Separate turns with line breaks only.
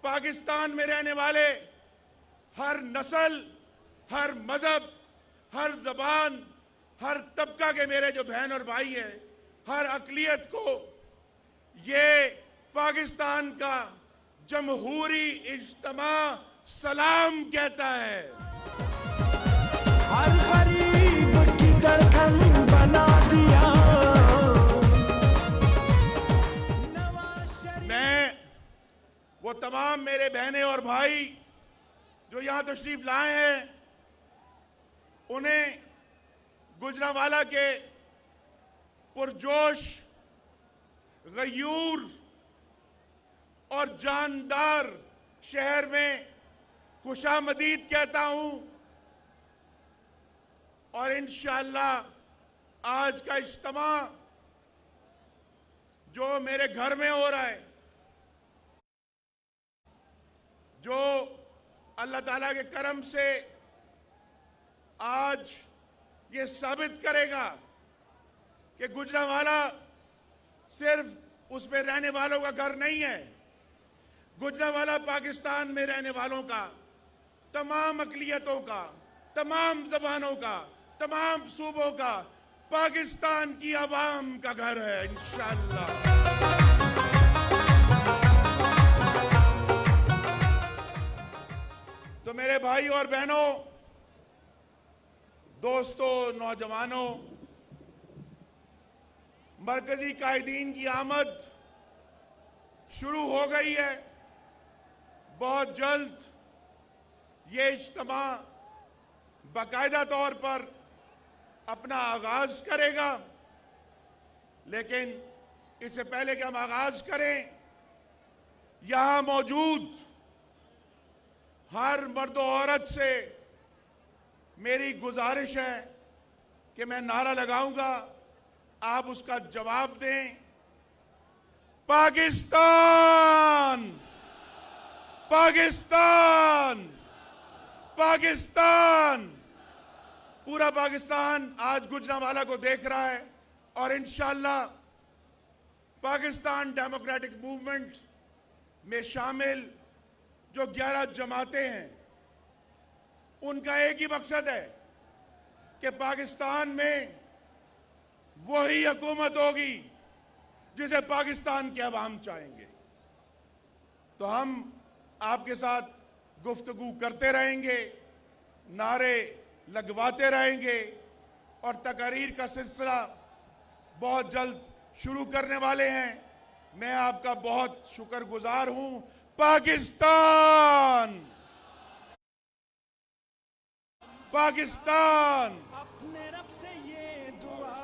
पाकिस्तान में रहने वाले हर नस्ल, हर मजहब, हर जबान, हर तबका के मेरे जो बहन और भाई हैं, हर अकलियत को ये पाकिस्तान का जमहूरी इज्तिमा सलाम कहता है।
हर गरीब की धड़कन बना दिया।
मैं वो तमाम मेरे बहनें और भाई जो यहां तशरीफ लाए हैं, उन्हें गुजरांवाला के पुरजोश, गयूर और जानदार शहर में खुशामदीद कहता हूं और इंशाअल्लाह आज का इज्तिमा जो मेरे घर में हो रहा है, जो अल्लाह ताला के करम से आज ये साबित करेगा कि गुजरांवाला सिर्फ उसमें रहने वालों का घर नहीं है। गुजरांवाला पाकिस्तान में रहने वालों का, तमाम अकलियतों का, तमाम जबानों का, तमाम सूबों का, पाकिस्तान की आवाम का घर है इंशाअल्लाह। तो मेरे भाई और बहनों, दोस्तों, नौजवानों, मरकजी कायदीन की आमद शुरू हो गई है। बहुत जल्द ये इज्तिमा बाकायदा तौर पर अपना आगाज करेगा, लेकिन इससे पहले कि हम आगाज करें, यहां मौजूद हर मर्द और औरत से मेरी गुजारिश है कि मैं नारा लगाऊंगा, आप उसका जवाब दें। पाकिस्तान, पाकिस्तान, पाकिस्तान। पूरा पाकिस्तान आज गुजरांवाला को देख रहा है और इंशाअल्लाह पाकिस्तान डेमोक्रेटिक मूवमेंट में शामिल जो 11 जमातें हैं, उनका एक ही मकसद है कि पाकिस्तान में वही हुकूमत होगी जिसे पाकिस्तान के अवाम चाहेंगे। तो हम आपके साथ गुफ्तगू करते रहेंगे, नारे लगवाते रहेंगे और तकारीर का सिलसिला बहुत जल्द शुरू करने वाले हैं। मैं आपका बहुत शुक्रगुजार हूं। पाकिस्तान, पाकिस्तान।
अपने रब से ये दुआ